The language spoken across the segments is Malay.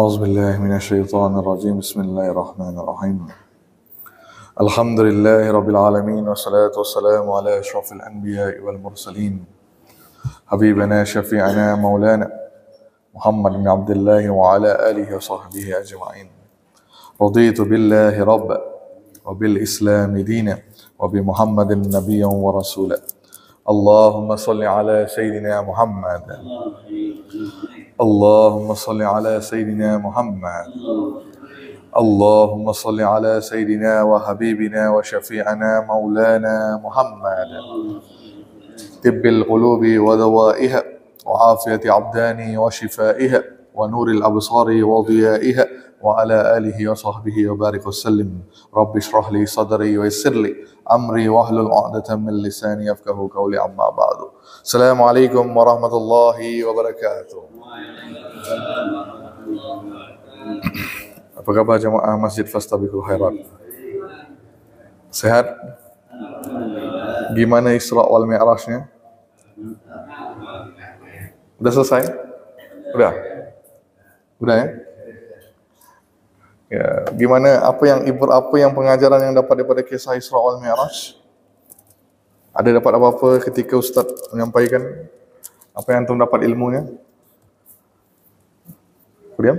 أعوذ بالله من الشيطان الرجيم بسم الله الرحمن الرحيم الحمد لله رب العالمين والصلاة والسلام على أشرف الأنبياء والمرسلين حبيبنا شفيعنا مولانا محمد بن عبد الله وعلى آله وصحبه أجمعين رضيت بالله ربا وبالإسلام دينا وبمحمد نبيا ورسولا اللهم صل على سيدنا محمد اللهم صل على سيدنا محمد اللهم صل على سيدنا وحبيبنا وشفيعنا مولانا محمد طب القلوب ودوائها وعافية أبدان وشفائها ونور الأبصار وضيائها وعلى آله وصحبه وبارك وسلم رب اشرح لي صدري ويسر لي أمري واحلل عقدة من لساني يفقهوا قولي أما بعد السلام عليكم ورحمة الله وبركاته. Apa kabar jemaah Masjid Fastabiqul Khairat? Sehat? Gimana Isra wal Mi'rajnya? Udah selesai? Udah? Udah ya? Ya, gimana apa yang pengajaran yang dapat daripada kisah Isra wal Mi'raj? Ada dapat apa-apa ketika Ustaz menyampaikan? Apa yang antum dapat ilmunya? Diam?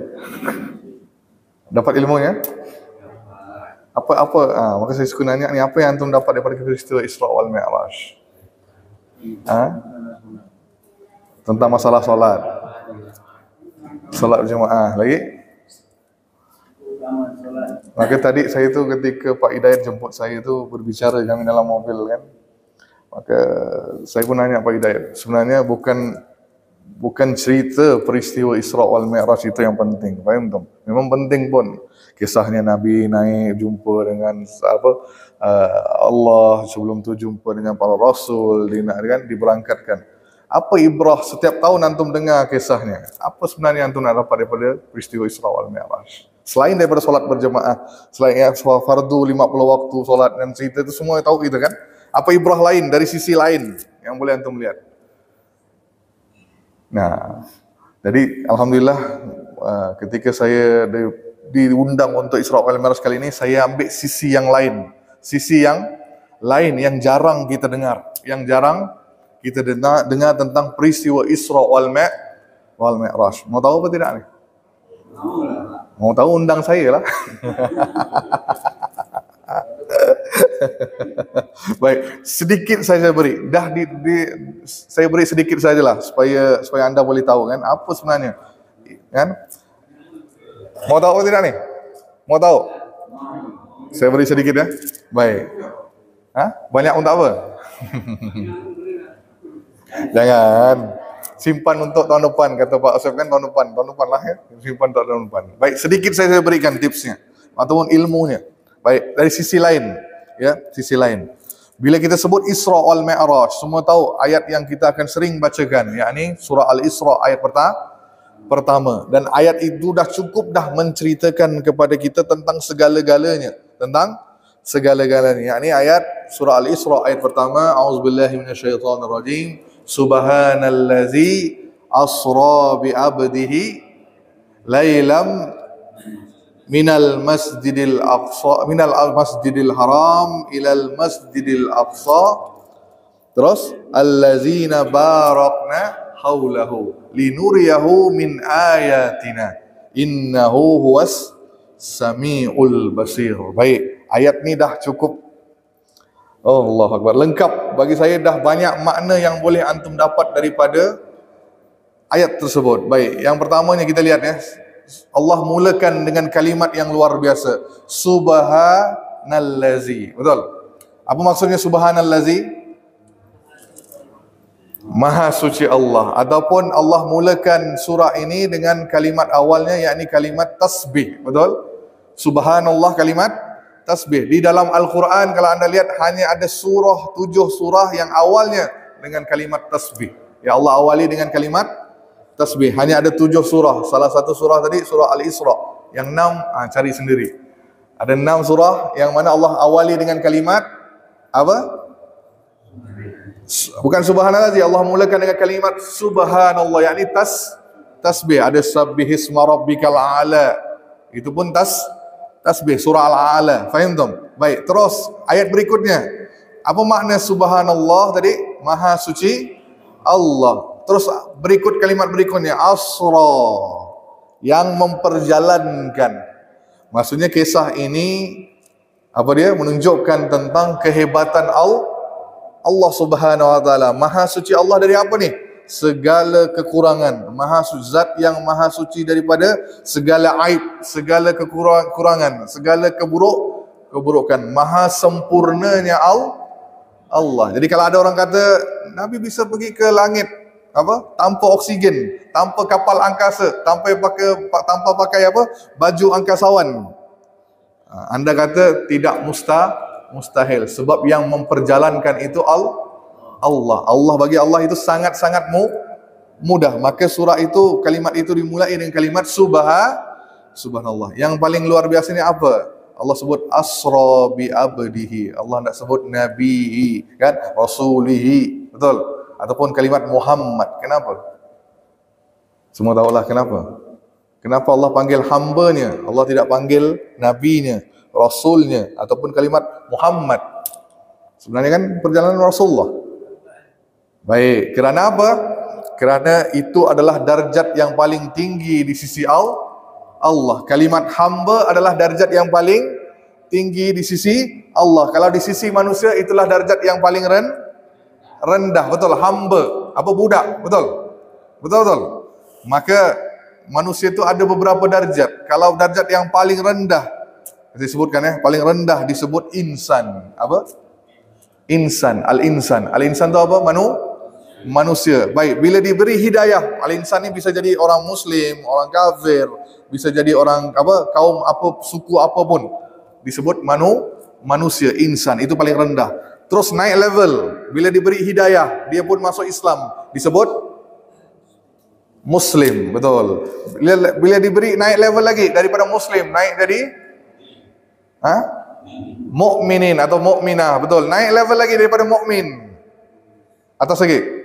Dapat ilmunya? Maka saya suka nanya ni, apa yang antum dapat daripada peristiwa Isra wal Mi'raj? Tentang masalah solat. Solat berjemaah lagi? Maka tadi saya tu ketika Pak Hidayat jemput saya tu berbicara kami dalam mobil kan. Maka saya pun nanya Pak Hidayat, sebenarnya bukan cerita peristiwa Isra wal Mi'raj itu yang penting. Faham tak? Memang penting pun. Kisahnya Nabi naik jumpa dengan Allah, sebelum tu jumpa dengan para rasul, diberangkatkan. Apa ibrah setiap tahun antum dengar kisahnya? Apa sebenarnya antum nak dapat daripada peristiwa Isra wal Mi'raj? Selain daripada solat berjemaah, selain fardu 50 waktu solat dan cerita itu semua tahu kita kan? Apa ibrah lain dari sisi lain yang boleh antum lihat? Nah, jadi alhamdulillah ketika saya diundang untuk Isra wal Mi'raj kali ini, saya ambil sisi yang lain. Sisi yang lain yang jarang kita dengar. Yang jarang kita dengar tentang peristiwa Isra wal Mi'raj. Mau tahu apa tidak nih? Mau tahu undang saya lah. Baik, sedikit saya beri. Saya beri sedikit sajalah supaya anda boleh tahu kan apa sebenarnya. Kan? Mau tahu atau tidak nih? Mau tahu? Saya beri sedikit ya. Baik. Banyak untuk apa? Jangan. Simpan untuk tahun depan, kata Pak Asif kan tahun depan lah ya. Simpan untuk tahun depan. Baik, sedikit saya berikan tipsnya ataupun ilmunya. Baik, dari sisi lain, ya, sisi lain. Bila kita sebut Isra wal Mi'raj, semua tahu ayat yang kita akan sering bacakan, yakni surah Al-Isra ayat pertama. Dan ayat itu dah cukup dah menceritakan kepada kita tentang segala-galanya, yakni ayat surah Al-Isra ayat pertama, A'udzubillahi minasyaitonirrajim. Subhanallazi asra bi 'abdihi lailam minal masjidil haram ilal masjidil aqsa. Terus allazina barakna haulahu linuriyahu min ayatina innahu huwas samiul basir. Baik, ayat ni dah cukup. Oh, Allahu Akbar. Lengkap. Bagi saya dah banyak makna yang boleh antum dapat daripada ayat tersebut. Baik, yang pertamanya kita lihat ya. Allah mulakan dengan kalimat yang luar biasa. Subhanallazi. Betul? Apa maksudnya subhanallazi? Maha suci Allah. Ataupun Allah mulakan surah ini dengan kalimat awalnya, yakni kalimat tasbih. Betul? Subhanallah kalimat tasbih. Di dalam Al-Quran kalau anda lihat hanya ada 7 surah yang awalnya dengan kalimat tasbih. Ya Allah awali dengan kalimat tasbih. Hanya ada 7 surah. Salah satu surah tadi surah Al-Isra. Yang 6 cari sendiri. Ada 6 surah yang mana Allah awali dengan kalimat apa? Bukan subhanallah, Allah mulakan dengan kalimat subhanallah, yakni tasbih. Ada sabbihisma rabbikal a'la. Itu pun tasbih surah Al-A'la. Faham tak? Baik, terus ayat berikutnya. Apa makna subhanallah tadi? Maha suci Allah. Terus berikut kalimat berikutnya asra, yang memperjalankan. Maksudnya kisah ini apa dia? Menunjukkan tentang kehebatan Allah Subhanahu wa taala. Maha suci Allah dari apa nih? Segala kekurangan. Maha suci, zat yang maha suci daripada segala aib, segala kekurangan, segala keburukan. Maha sempurnanya Allah. Jadi kalau ada orang kata Nabi bisa pergi ke langit apa? Tanpa oksigen, tanpa kapal angkasa, tanpa pakai apa? Baju angkasawan. Anda kata tidak mustahil, sebab yang memperjalankan itu Allah. Allah bagi Allah itu sangat-sangat mudah. Maka surah itu, kalimat itu dimulai dengan kalimat subhanallah. Yang paling luar biasa ni apa? Allah sebut asra bi abdihi. Allah tidak sebut nabihi, kan? Rasulihi, betul? Ataupun kalimat Muhammad. Kenapa? Semua tahulah kenapa. Kenapa Allah panggil hambanya? Allah tidak panggil nabinya, rasulnya, ataupun kalimat Muhammad. Sebenarnya kan perjalanan Rasulullah. Baik, kerana apa? Kerana itu adalah darjat yang paling tinggi di sisi Allah. Kalimat hamba adalah darjat yang paling tinggi di sisi Allah. Kalau di sisi manusia itulah darjat yang paling rendah. Betul, hamba. Apa budak? Betul. Maka manusia itu ada beberapa darjat. Kalau darjat yang paling rendah disebutkan paling rendah disebut insan. Apa? Insan, al-insan. Al-insan itu apa? Manusia. Baik, bila diberi hidayah, al-insan ini bisa jadi orang muslim, orang kafir, bisa jadi orang apa, kaum apa, suku apapun. Disebut manusia, insan, itu paling rendah. Terus naik level, bila diberi hidayah, dia pun masuk Islam, disebut muslim, betul. Bila diberi naik level lagi daripada muslim, naik jadi mukminin atau mukminah, betul. Naik level lagi daripada mukmin. Atas lagi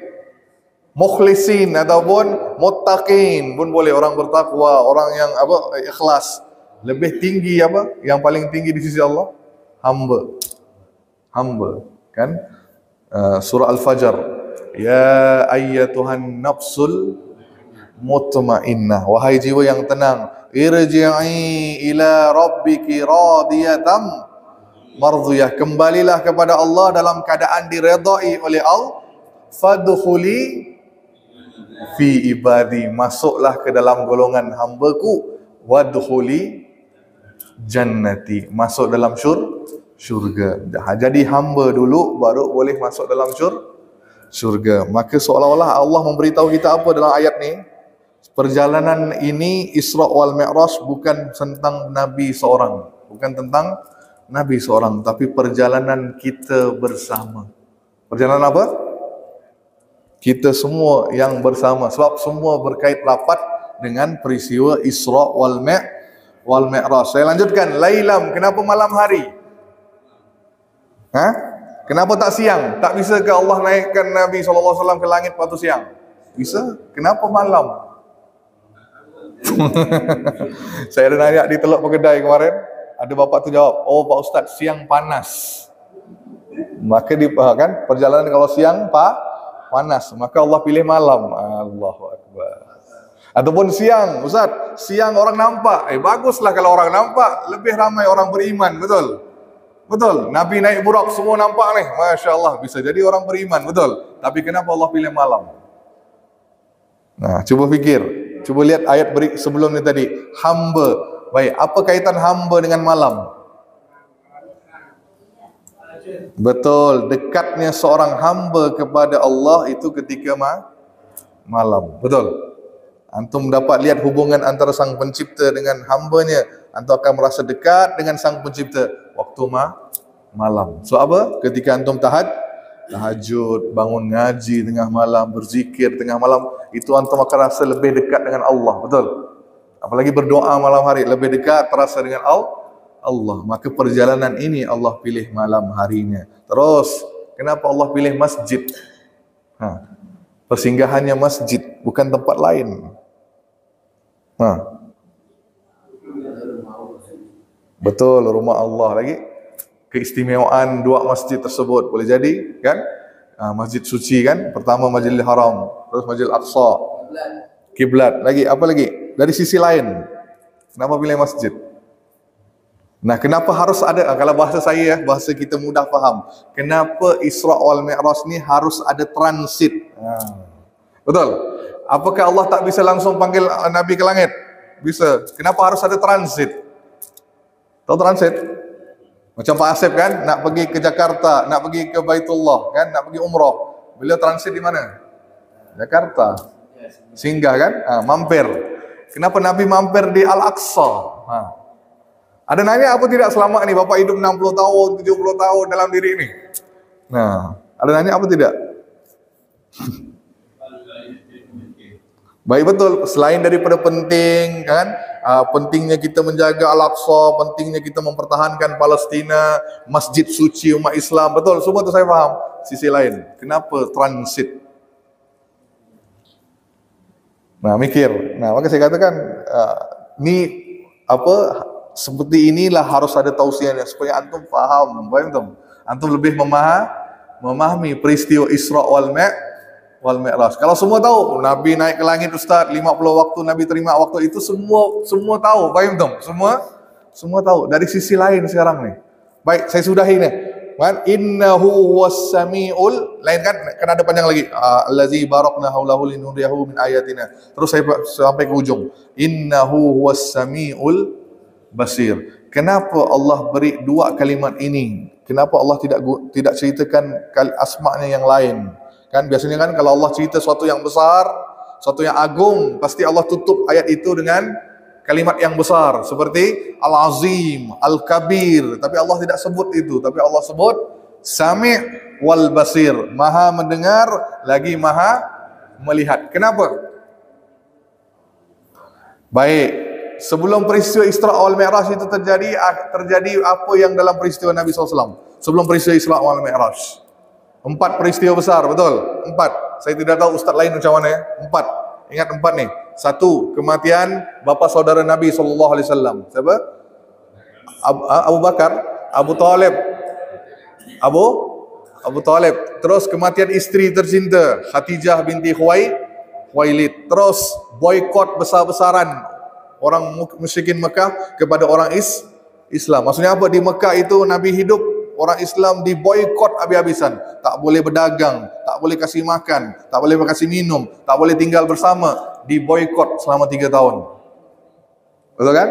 mukhlisin ataupun muttaqin pun boleh, orang bertakwa, orang yang apa, ikhlas. Lebih tinggi apa? Yang paling tinggi di sisi Allah hamba, kan? Surah Al-Fajr, ya ayyatuhan nafsul mutmainnah, wahai jiwa yang tenang, irji'i ila rabbiki radiyatan mardiyah, kembalilah kepada Allah dalam keadaan diredai oleh Allah. Fadkhuli fi ibadi, masuklah ke dalam golongan hambaku. Wadkhuli jannati, masuk dalam syurga. Jadi hamba dulu baru boleh masuk dalam syurga. Maka seolah-olah Allah memberitahu kita apa dalam ayat ni? Perjalanan ini Isra wal Mi'raj bukan tentang Nabi seorang, tapi perjalanan kita bersama. Perjalanan apa? Kita semua yang bersama, sebab semua berkait rapat dengan peristiwa Isra wal Mi'raj. Saya lanjutkan, lailam, kenapa malam hari? Kenapa tak siang? Tak bisa ke Allah naikkan Nabi SAW ke langit waktu siang? Bisa. Kenapa malam? Saya ada nanya di Teluk Pekedai kemarin, ada bapak tu jawab, oh Pak Ustaz, siang panas. Maka kan perjalanan kalau siang panas, maka Allah pilih malam. Allahu Akbar. Ataupun siang, Ustaz, siang orang nampak. Baguslah kalau orang nampak, lebih ramai orang beriman, betul? Betul. Nabi naik burak, semua nampak nih, Masya Allah, bisa jadi orang beriman, betul? Tapi kenapa Allah pilih malam? Nah, cuba fikir, cuba lihat ayat sebelumnya tadi, hamba. Baik, apa kaitan hamba dengan malam? Betul, dekatnya seorang hamba kepada Allah itu ketika malam. Betul. Antum dapat lihat hubungan antara sang pencipta dengan hambanya. Antum akan merasa dekat dengan sang pencipta waktu malam. So apa? Ketika antum tahajud, bangun ngaji tengah malam, berzikir tengah malam, itu antum akan rasa lebih dekat dengan Allah. Betul. Apalagi berdoa malam hari, lebih dekat terasa dengan Allah. Maka perjalanan ini Allah pilih malam harinya. Terus, kenapa Allah pilih masjid? Persinggahannya masjid, bukan tempat lain. Nah, betul, rumah Allah lagi. Keistimewaan dua masjid tersebut boleh jadi kan? Masjid suci kan, pertama Masjidil Haram, terus Masjidil Aqsa, kiblat, lagi apa lagi? Dari sisi lain, kenapa pilih masjid? Nah, kenapa harus ada? Kalau bahasa saya ya, bahasa kita mudah faham. Kenapa Isra wal Mi'raj ni harus ada transit? Betul. Apakah Allah tak bisa langsung panggil Nabi ke langit? Bisa. Kenapa harus ada transit? Tahu transit? Macam Pak Asep kan, nak pergi ke Jakarta, nak pergi ke Baitullah, kan, nak pergi umrah. Beliau transit di mana? Jakarta. Singgah kan? Mampir. Kenapa Nabi mampir di Al-Aqsa? Ada nanya apa tidak selama ini Bapak hidup 60 tahun, 70 tahun dalam diri ini? Nah, ada nanya apa tidak? Baik, betul. Selain daripada penting kan, pentingnya kita menjaga Al-Aqsa, pentingnya kita mempertahankan Palestina, masjid suci umat Islam, betul. Semua itu saya faham. Sisi lain, kenapa transit? Nah, mikir. Nah, maka saya katakan ni apa? Seperti inilah harus ada tausiahnya supaya antum faham, antum. Antum lebih memahami peristiwa Isra wal Mi'raj. Kalau semua tahu, Nabi naik ke langit Ustaz, 50 waktu Nabi terima waktu itu semua tahu, faham antum? Semua tahu. Dari sisi lain sekarang nih. Baik, saya sudahi nih. Innahu was-sami'ul, lain kan ada panjang lagi. Allazi barakna haulahu linuriyahu min ayatina. Terus saya sampai ke ujung. Innahu was-sami'ul basir. Kenapa Allah beri dua kalimat ini? Kenapa Allah tidak ceritakan asma-Nya yang lain? Kan biasanya kan kalau Allah cerita sesuatu yang besar, sesuatu yang agung, pasti Allah tutup ayat itu dengan kalimat yang besar seperti Al-Azim, Al-Kabir, tapi Allah tidak sebut itu, tapi Allah sebut Sami' wal Basir, Maha mendengar lagi Maha melihat. Kenapa? Baik. Sebelum peristiwa Isra wal Mi'raj itu terjadi apa yang dalam peristiwa Nabi SAW? Sebelum peristiwa Isra wal Mi'raj. 4 peristiwa besar, betul? 4. Saya tidak tahu ustaz lain macam mana ya. 4. Ingat 4 nih. 1. Kematian bapa saudara Nabi SAW. Siapa? Abu Bakar, Abu Talib. Abu Talib. Terus kematian isteri tercinta Khadijah binti Khuwailid. Terus boikot besar-besaran orang musyrikin Mekah kepada orang Islam. Maksudnya apa? Di Mekah itu Nabi hidup, orang Islam diboikot habis-habisan. Tak boleh berdagang, tak boleh kasih makan, tak boleh kasih minum, tak boleh tinggal bersama. Diboikot selama 3 tahun. Betul kan?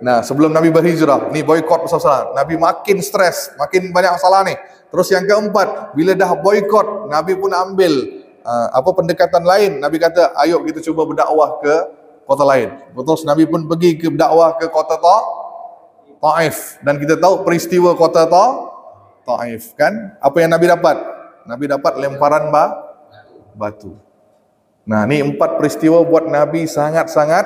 Nah, sebelum Nabi berhijrah, ni boikot besar-besaran. Nabi makin stres, makin banyak masalah nih. Terus yang keempat, bila dah boikot, Nabi pun ambil pendekatan lain. Nabi kata, ayo kita cuba berdakwah ke kota lain. Terus Nabi pun pergi ke dakwah ke kota Taif, dan kita tahu peristiwa kota Taif kan? Apa yang Nabi dapat? Nabi dapat lemparan batu. Nah, ni 4 peristiwa buat Nabi sangat-sangat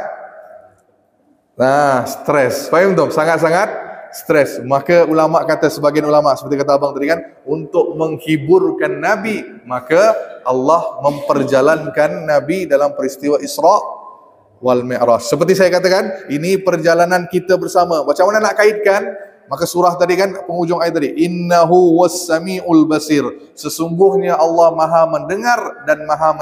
stres. Faham tak? Sangat-sangat stres. Maka ulama kata, sebagian ulama seperti kata abang tadi kan, untuk menghiburkan Nabi, maka Allah memperjalankan Nabi dalam peristiwa Isra wal Mi'raj. Seperti saya katakan, ini perjalanan kita bersama. Macam mana nak kaitkan? Maka surah tadi kan, penghujung ayat tadi, Innahu was-sami'ul basir. Sesungguhnya Allah Maha mendengar dan Maha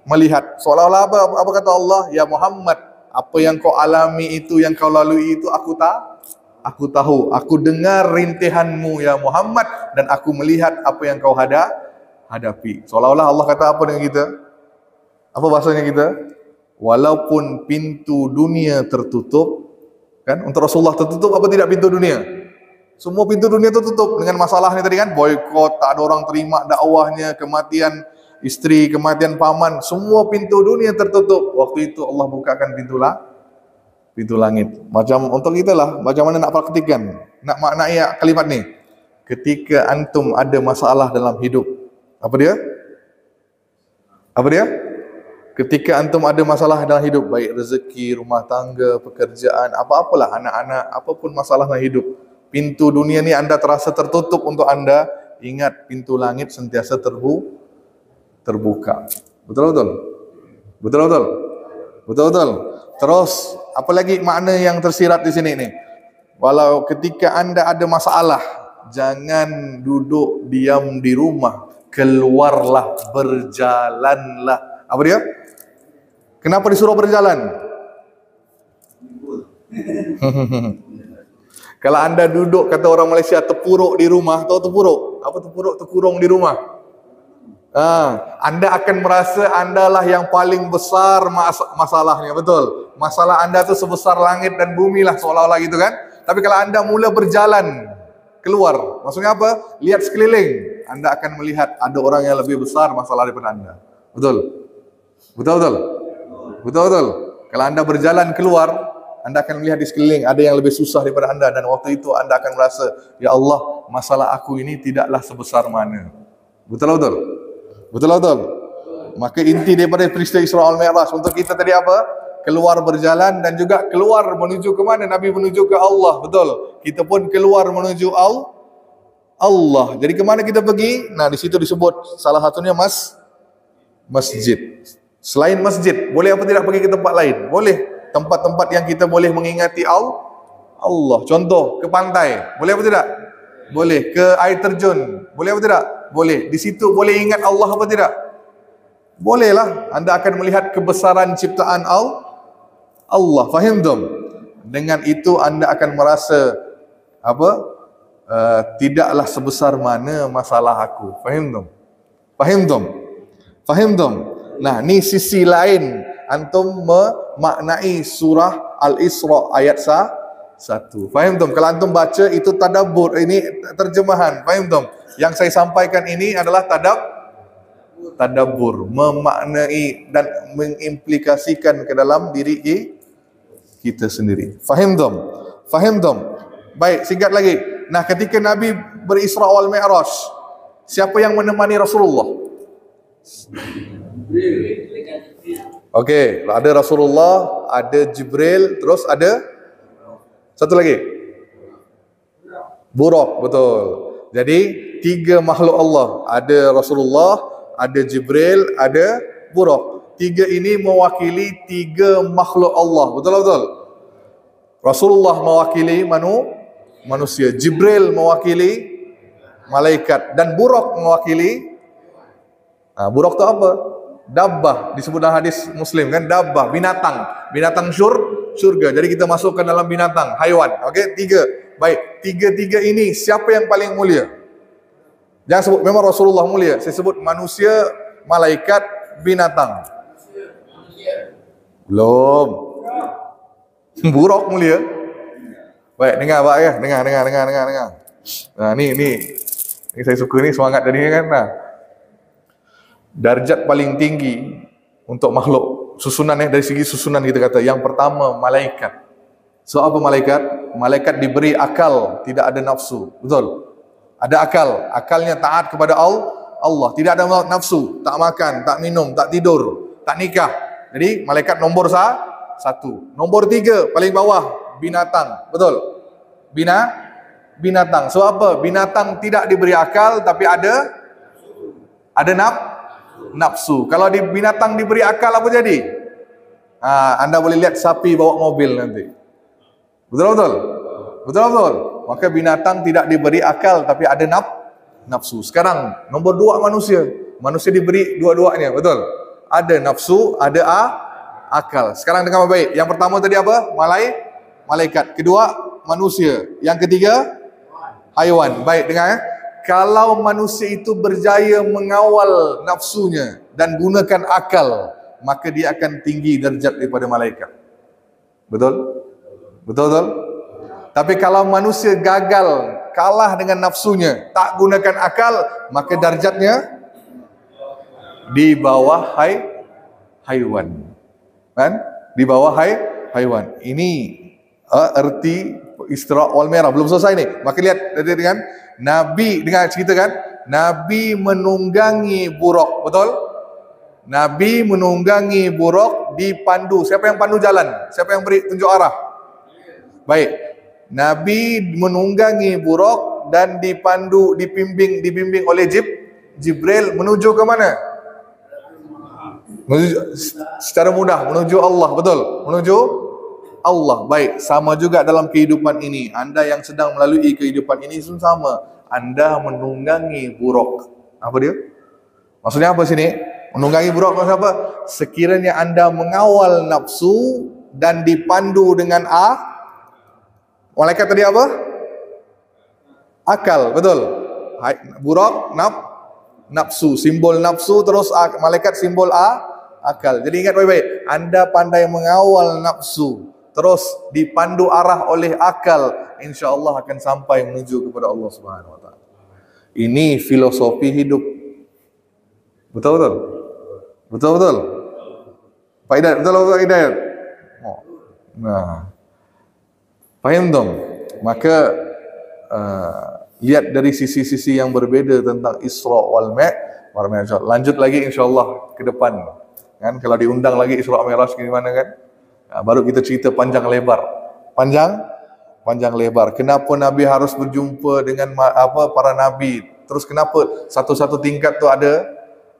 melihat. Seolah-olah apa kata Allah? Ya Muhammad, apa yang kau alami itu, yang kau lalui itu, aku tahu. Aku dengar rintihanmu ya Muhammad, dan aku melihat apa yang kau hadapi. Seolah-olah Allah kata apa dengan kita? Apa bahasanya kita? Walaupun pintu dunia tertutup, kan? Untuk Rasulullah tertutup apa tidak pintu dunia? Semua pintu dunia tertutup dengan masalahnya tadi kan, boikot, tak ada orang terima dakwahnya, kematian isteri, kematian paman, semua pintu dunia tertutup. Waktu itu Allah bukakan pintu langit. Macam untuk kita lah, macam mana nak praktikan, nak maknai kalimat ni. Ketika antum ada masalah dalam hidup, apa dia? Ketika antum ada masalah dalam hidup, baik rezeki, rumah tangga, pekerjaan, apa-apalah, anak-anak, apapun masalah dalam hidup, pintu dunia ni anda terasa tertutup untuk anda, ingat pintu langit sentiasa terbuka. Betul. Terus apa lagi makna yang tersirat di sini ni? Walau ketika anda ada masalah, jangan duduk diam di rumah, keluarlah, berjalanlah. Apa dia? Kenapa disuruh berjalan? Kalau anda duduk, kata orang Malaysia, terpuruk di rumah, tahu terpuruk? Apa terpuruk? Terkurung di rumah. Anda akan merasa andalah yang paling besar masalahnya, betul? Masalah anda tu sebesar langit dan bumi lah, seolah-olah gitu kan? Tapi kalau anda mula berjalan keluar, maksudnya apa? Lihat sekeliling, anda akan melihat ada orang yang lebih besar masalah daripada anda. Betul? Betul? Betul? Kalau anda berjalan keluar, anda akan melihat di sekeliling ada yang lebih susah daripada anda, dan waktu itu anda akan merasa, ya Allah, masalah aku ini tidaklah sebesar mana. Betul? Maka inti daripada peristiwa Isra wal Mi'raj untuk kita tadi apa? Keluar berjalan dan juga keluar menuju ke mana? Nabi menuju ke Allah, betul? Kita pun keluar menuju Allah. Jadi ke mana kita pergi? Nah, di situ disebut salah satunya masjid. Selain masjid, boleh apa tidak pergi ke tempat lain? Boleh. Tempat-tempat yang kita boleh mengingati Allah. Contoh, ke pantai. Boleh apa tidak? Boleh. Ke air terjun. Boleh apa tidak? Boleh. Di situ boleh ingat Allah apa tidak? Bolehlah. Anda akan melihat kebesaran ciptaan Allah. Faham tak? Dengan itu anda akan merasa apa? Tidaklah sebesar mana masalah aku. Faham tak? Nah, ni sisi lain antum memaknai surah Al-Isra ayat 1. Faham tak? Kalau antum baca itu tadabbur, ini terjemahan. Faham tak? Yang saya sampaikan ini adalah tadabbur, memaknai dan mengimplikasikan ke dalam diri kita sendiri. Faham tak? Baik, singkat lagi. Nah, ketika Nabi berisra wal Mi'raj, siapa yang menemani Rasulullah? Okey, ada Rasulullah, ada Jibril, terus ada satu lagi. Buraq, betul. Jadi 3 makhluk Allah, ada Rasulullah, ada Jibril, ada Buraq. 3 ini mewakili 3 makhluk Allah. Betul? Rasulullah mewakili manusia, Jibril mewakili malaikat, dan Buraq mewakili Buraq itu apa? Dabbah, disebut dalam hadis Muslim kan, dabbah, binatang syurga. Jadi kita masukkan dalam binatang, haiwan. Okey, 3. Baik, 3 ini siapa yang paling mulia? Jangan sebut memang Rasulullah mulia. Saya sebut manusia, malaikat, binatang. Belum. Buraq mulia. Baik, dengar Pak ya. Dengar. Nah, ni saya suka ni semangat tadi kan. Nah. Darjat paling tinggi untuk makhluk susunan dari segi susunan kita kata. Yang pertama malaikat. So apa malaikat? Malaikat diberi akal, tidak ada nafsu. Betul? Ada akal, akalnya taat kepada Allah. Tidak ada nafsu, tak makan, tak minum, tak tidur, tak nikah. Jadi malaikat nombor 1. Nombor 3 paling bawah binatang. Betul? Binatang. So apa? Binatang tidak diberi akal tapi ada nafsu. Kalau di binatang diberi akal apa jadi? Anda boleh lihat sapi bawa mobil nanti. Betul. Maka binatang tidak diberi akal tapi ada nafsu. Sekarang nombor 2 manusia. Manusia diberi dua-duanya, betul? Ada nafsu, ada akal. Sekarang dengar baik. Yang pertama tadi apa? Malaikat. Kedua manusia. Yang ketiga haiwan. Baik, dengar ya. Kalau manusia itu berjaya mengawal nafsunya dan gunakan akal, maka dia akan tinggi darjat daripada malaikat. Betul? Tapi kalau manusia gagal, kalah dengan nafsunya, tak gunakan akal, maka darjatnya di bawah haiwan. Kan? Di bawah haiwan. Ini erti Isra wal Mi'raj. Belum selesai ni. Maka lihat dengan Nabi, dengar cerita kan? Nabi menunggangi Buraq, betul? Nabi menunggangi Buraq dipandu. Siapa yang pandu jalan? Siapa yang beri tunjuk arah? Baik. Nabi menunggangi Buraq dan dibimbing oleh Jibril menuju ke mana? Menuju, secara mudah menuju Allah, betul? Menuju Allah. Baik, sama juga dalam kehidupan ini. Anda yang sedang melalui kehidupan ini pun sama. Anda menunggangi buruk. Apa dia? Maksudnya apa sini? Menunggangi buruk maksudnya apa? Sekiranya Anda mengawal nafsu dan dipandu dengan malaikat tadi apa? Akal, betul. Buruk, nafsu, simbol nafsu, terus malaikat simbol akal. Jadi ingat baik-baik, Anda pandai mengawal nafsu, terus dipandu arah oleh akal, insya-Allah akan sampai menuju kepada Allah Subhanahu wa taala. Ini filosofi hidup. Betul-betul. Betul-betul. Pak Hidayat, betul-betul Pak Hidayat. Nah. Faham dong? Maka lihat dari sisi-sisi yang berbeda tentang Isra wal Mi'raj. Lanjut lagi insya-Allah ke depan. Kan kalau diundang lagi Isra Mi'raj gimana kan? Nah, baru kita cerita panjang lebar. Panjang lebar. Kenapa Nabi harus berjumpa dengan para nabi? Terus kenapa satu-satu tingkat tu ada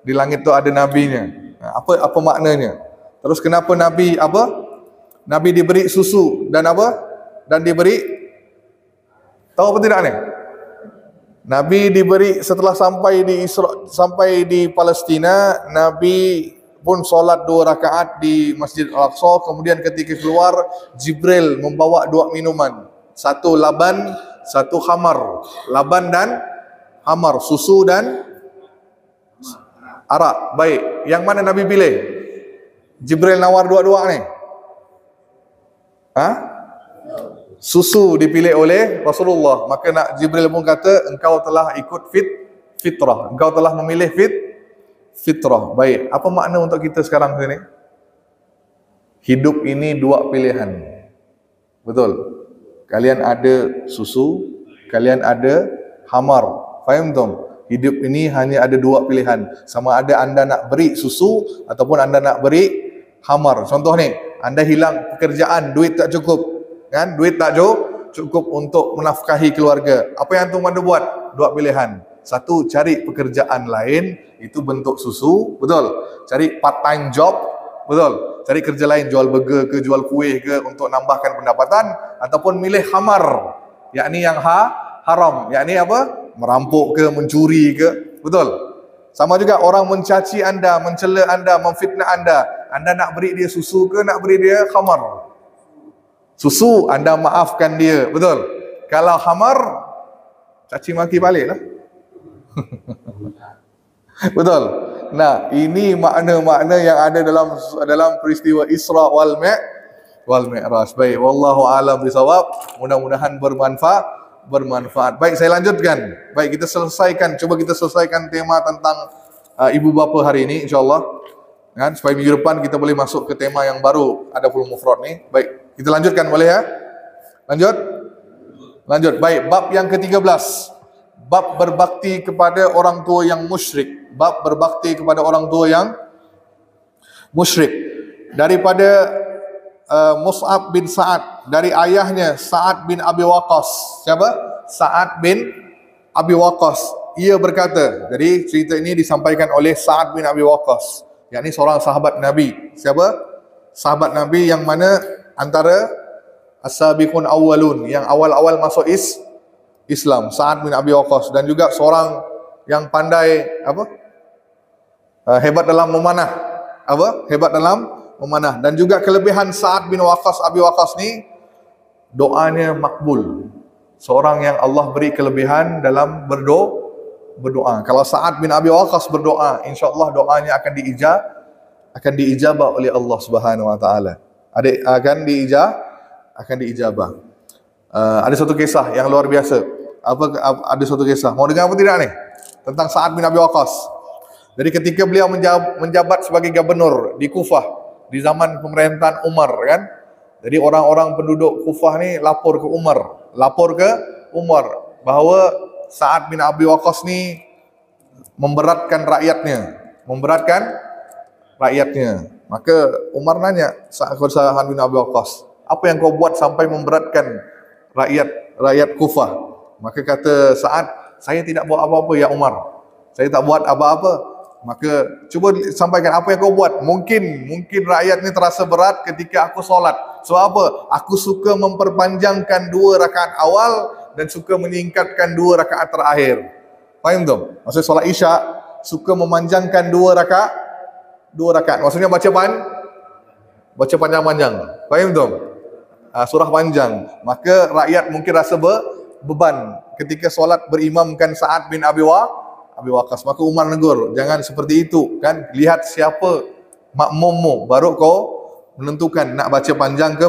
di langit tu ada nabinya? Nah, apa maknanya? Terus kenapa Nabi Nabi diberi susu dan dan diberi, tahu apa tidak nih? Nabi diberi setelah sampai di Palestina, Nabi pun solat 2 rakaat di Masjid Al-Aqsa. Kemudian ketika keluar, Jibril membawa 2 minuman, satu laban, satu khamar. Laban dan khamar, susu dan arak. Baik, yang mana Nabi pilih? Jibril nawar dua-dua nih. Susu dipilih oleh Rasulullah. Maka Jibril pun kata, engkau telah ikut fitrah. Engkau telah memilih fitrah. Baik, apa makna untuk kita sekarang sini? Hidup ini 2 pilihan. Betul. Kalian ada susu, kalian ada hamar. Faham tak? Hidup ini hanya ada 2 pilihan. Sama ada anda nak beri susu ataupun anda nak beri hamar. Contoh ni, anda hilang pekerjaan, duit tak cukup. Kan? Duit tak cukup untuk menafkahi keluarga. Apa yang tuan anda buat? 2 pilihan. Satu, cari pekerjaan lain, itu bentuk susu, betul. Cari part time job, betul. Cari kerja lain, jual burger ke, jual kuih ke untuk nambahkan pendapatan, ataupun milih khamar, yakni yang haram, yakni apa? Merampok ke, mencuri ke, betul. Sama juga orang mencaci anda, mencela anda, memfitnah anda. Anda nak beri dia susu ke, nak beri dia khamar? Susu, anda maafkan dia, betul. Kalau khamar, caci maki balik lah. Betul. Nah, ini makna-makna yang ada dalam peristiwa Isra wal Mi'raj. Baik, wallahu a'lam bishawab. Mudah-mudahan bermanfaat. Baik, saya lanjutkan. Baik, cuba kita selesaikan tema tentang ibu bapa hari ini insyaallah. Kan supaya minggu depan kita boleh masuk ke tema yang baru, Adabul Mufrad ni. Baik, kita lanjutkan boleh ya? Lanjut. Baik, bab yang ke-13. Bab berbakti kepada orang tua yang musyrik. Bab berbakti kepada orang tua yang musyrik. Daripada Mus'ab bin Sa'ad, dari ayahnya Sa'ad bin Abi Waqqas. Siapa? Sa'ad bin Abi Waqqas. Ia berkata, jadi cerita ini disampaikan oleh Sa'ad bin Abi Waqqas, yakni seorang sahabat Nabi. Siapa? Sahabat Nabi yang mana antara as-sabiqun awwalun, yang awal-awal masuk Islam, Sa'ad bin Abi Waqqas, dan juga seorang yang pandai hebat dalam memanah. Hebat dalam memanah. Dan juga kelebihan Sa'ad bin Abi Waqqas ni, doanya makbul. Seorang yang Allah beri kelebihan dalam berdoa. Kalau Sa'ad bin Abi Waqqas berdoa, insya-Allah doanya akan diijabah oleh Allah Subhanahu wa taala. Akan diijabah. Ada satu kisah yang luar biasa. Ada satu kisah. Mau dengar apa tidak nih? Tentang Sa'ad bin Abi Waqqas. Jadi ketika beliau menjabat sebagai gubernur di Kufah di zaman pemerintahan Umar, kan? Jadi orang-orang penduduk Kufah ni lapor ke Umar bahawa Sa'ad bin Abi Waqqas ni memberatkan rakyatnya. Maka Umar nanya Sa'ad bin Abi Waqqas, apa yang kau buat sampai memberatkan rakyat Kufah? Maka kata Sa'ad, saya tidak buat apa-apa ya Umar. Saya tak buat apa-apa. Maka cuba sampaikan apa yang kau buat. Mungkin rakyat ni terasa berat ketika aku solat. Sebab apa? Aku suka memperpanjangkan 2 rakaat awal dan suka menyingkatkan 2 rakaat terakhir. Faham tu? Maksudnya solat Isyak suka memanjangkan 2 rakaat. Maksudnya baca panjang-panjang. Faham tu? Surah panjang. Maka rakyat mungkin rasa beban ketika solat berimamkan Sa'ad bin Abi Waqqas. Maka Umar negur, jangan seperti itu kan. Lihat siapa makmummu, baru kau menentukan nak baca panjang ke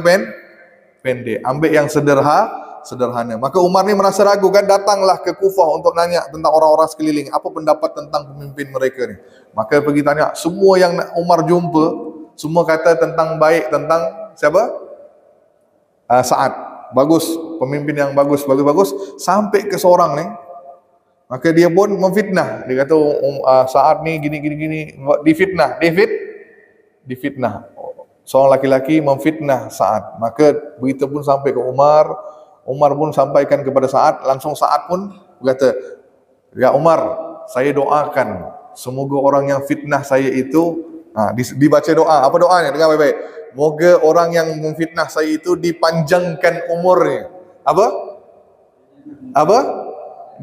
pendek. Ambil yang sederhana. Maka Umar ni merasa ragu kan, datanglah ke Kufah untuk nanya tentang orang-orang sekeliling, apa pendapat tentang pemimpin mereka ni. Maka pergi tanya, semua yang Umar jumpa, semua kata tentang baik, tentang siapa? Sa'ad. Bagus, pemimpin yang bagus. Sampai ke seorang ni, maka dia pun memfitnah. Dia kata Sa'ad ni gini. Difitnah. Seorang laki-laki memfitnah Sa'ad. Maka berita pun sampai ke Umar. Umar pun sampaikan kepada Sa'ad. Langsung Sa'ad pun berkata, ya Umar, saya doakan semoga orang yang fitnah saya itu, dibaca doa. Apa doanya? Dengar baik-baik. Moga orang yang memfitnah saya itu dipanjangkan umurnya. Apa?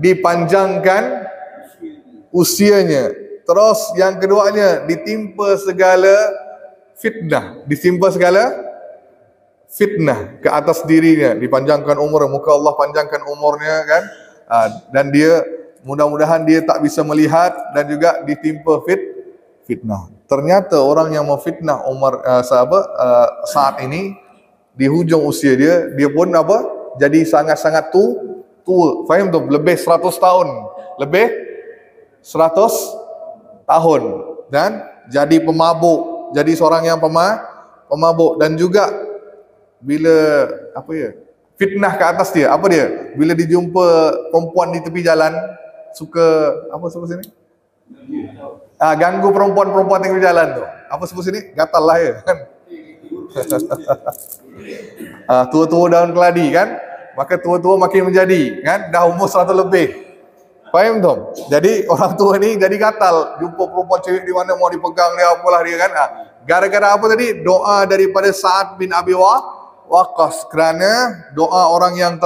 Dipanjangkan usianya. Terus yang keduanya, ditimpa segala fitnah ke atas dirinya, dipanjangkan umur, muka Allah panjangkan umurnya kan. Dan dia mudah-mudahan dia tak bisa melihat, dan juga ditimpa fitnah. Ternyata orang yang memfitnah Sa'ad ini di hujung usia dia pun jadi sangat-sangat tua. Faham tu? Lebih 100 tahun. Dan jadi pemabuk, jadi seorang yang pemabuk. Dan juga bila fitnah ke atas dia, bila dijumpa perempuan di tepi jalan, suka sini? Ganggu perempuan di tepi jalan tu. Apa sebut sini? Gatal lah ya kan. Tua-tua daun keladi kan. Maka tua-tua makin menjadi kan, dah umur 100 lebih. Faham tu? Jadi orang tua ni jadi gatal, jumpa perempuan cewek di mana mau dipegang dia, apalah dia kan. Gara-gara apa tadi? Doa daripada Sa'ad bin Abi Waqqas, kerana doa orang yang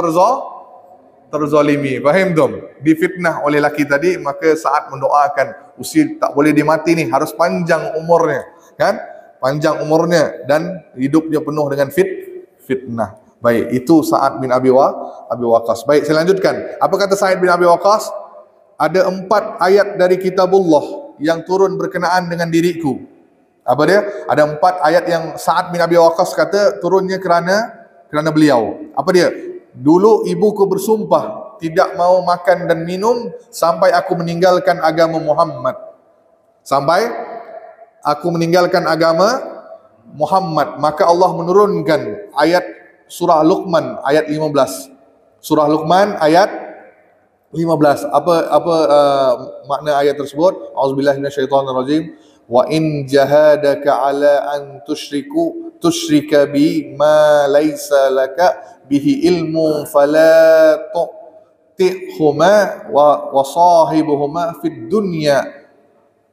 terzalimi. Faham tu? Difitnah oleh laki tadi, maka Sa'ad mendoakan usia tak boleh dimati ni, harus panjang umurnya kan? Panjang umurnya dan hidupnya penuh dengan fitnah. Baik, itu Sa'ad bin Abi Waqqas. Baik, saya lanjutkan. Apa kata Sa'ad bin Abi Waqqas? Ada 4 ayat dari kitabullah yang turun berkenaan dengan diriku. Apa dia? Ada 4 ayat yang Sa'ad bin Abi Waqqas kata turunnya kerana beliau. Apa dia? Dulu ibuku bersumpah tidak mau makan dan minum sampai aku meninggalkan agama Muhammad. Maka Allah menurunkan ayat surah Luqman ayat 15. Surah Luqman ayat 15. Apa makna ayat tersebut? Auzubillahi minasyaitonirrajim. Wa in jahadaka ala an tusyrika bi ma laysa laka bihi ilmu fala tu'tihuma wa sahibuhuma fid dunya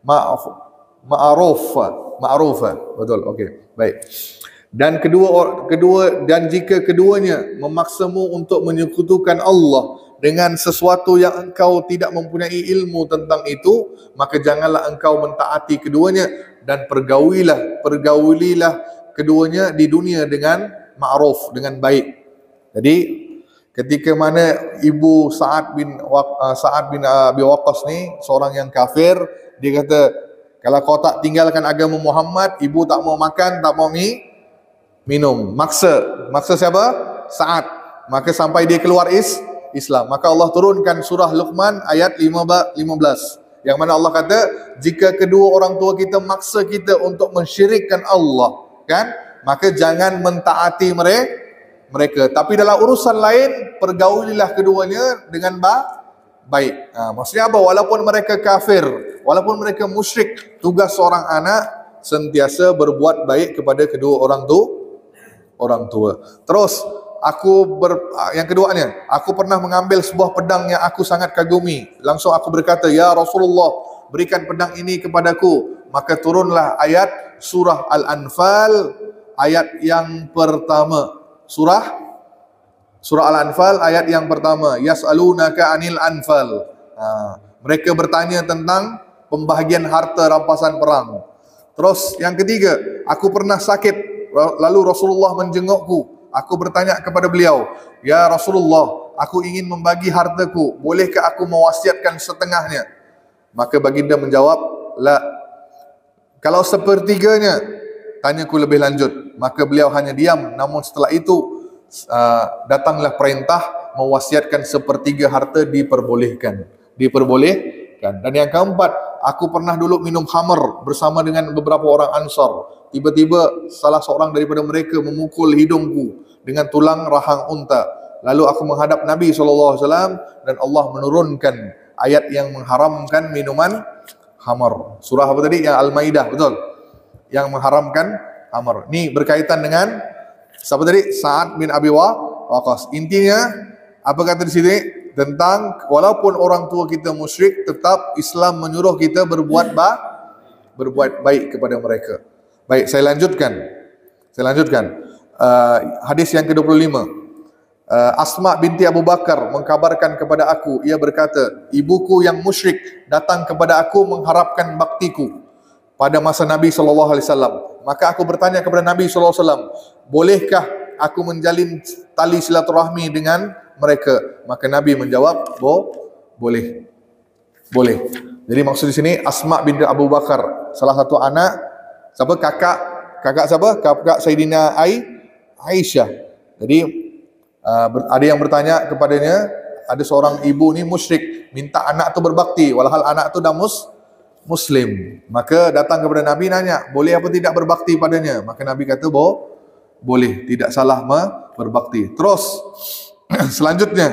ma'rufa. Betul. Okey. Baik. Dan dan jika keduanya memaksamu untuk menyekutukan Allah dengan sesuatu yang engkau tidak mempunyai ilmu tentang itu, maka janganlah engkau mentaati keduanya dan pergaulilah keduanya di dunia dengan ma'ruf, dengan baik. Jadi ketika mana ibu Sa'ad bin Abi Waqqas ni seorang yang kafir, dia kata, kalau kau tak tinggalkan agama Muhammad, ibu tak mau makan, tak mau minum. Maksa siapa? Sa'ad. Maka sampai dia keluar Islam. Maka Allah turunkan surah Luqman ayat 15. Yang mana Allah kata, jika kedua orang tua kita maksa kita untuk mensyirikkan Allah, kan? Maka jangan mentaati mereka. Tapi dalam urusan lain, pergaulilah keduanya dengan baik. Maksudnya apa? Walaupun mereka kafir, walaupun mereka musyrik, tugas seorang anak sentiasa berbuat baik kepada kedua orang tua. Terus yang keduanya, aku pernah mengambil sebuah pedang yang aku sangat kagumi. Langsung aku berkata, ya Rasulullah, berikan pedang ini kepadaku. Maka turunlah ayat surah Al-Anfal, ayat yang pertama. Surah Al-Anfal ayat yang pertama. Yas'alunaka 'anil anfal. Mereka bertanya tentang pembahagian harta rampasan perang. Terus yang ketiga, aku pernah sakit, lalu Rasulullah menjengukku. Aku bertanya kepada beliau, ya Rasulullah, aku ingin membagi hartaku, bolehkah aku mewasiatkan setengahnya? Maka baginda menjawab, la. Kalau sepertiganya, tanyaku lebih lanjut. Maka beliau hanya diam. Namun setelah itu datanglah perintah mewasiatkan sepertiga harta diperbolehkan. Dan yang keempat, aku pernah dulu minum khamar bersama dengan beberapa orang Ansar. Tiba-tiba salah seorang daripada mereka memukul hidungku dengan tulang rahang unta. Lalu aku menghadap Nabi SAW dan Allah menurunkan ayat yang mengharamkan minuman khamar. Surah apa tadi? Yang Al-Maidah, betul? Yang mengharamkan khamar. Ini berkaitan dengan siapa tadi? Sa'ad bin Abi Waqqas. Intinya apa kata di sini? Tentang walaupun orang tua kita musyrik, tetap Islam menyuruh kita berbuat baik kepada mereka. Baik, saya lanjutkan. Hadis yang ke-25. Asma binti Abu Bakar mengkabarkan kepada aku, ia berkata, ibuku yang musyrik datang kepada aku mengharapkan baktiku pada masa Nabi SAW. Maka aku bertanya kepada Nabi SAW, bolehkah aku menjalin tali silaturahmi dengan mereka? Maka Nabi menjawab, boleh. Jadi maksud di sini Asma binti Abu Bakar, salah satu anak siapa? Kakak siapa? Kakak Sayyidina Aisyah. Jadi ada yang bertanya kepadanya, ada seorang ibu ni musyrik, minta anak tu berbakti, walhal anak tu dah Muslim. Maka datang kepada Nabi nanya, boleh apa tidak berbakti padanya? Maka Nabi kata, boleh, tidak salah berbakti. Terus selanjutnya,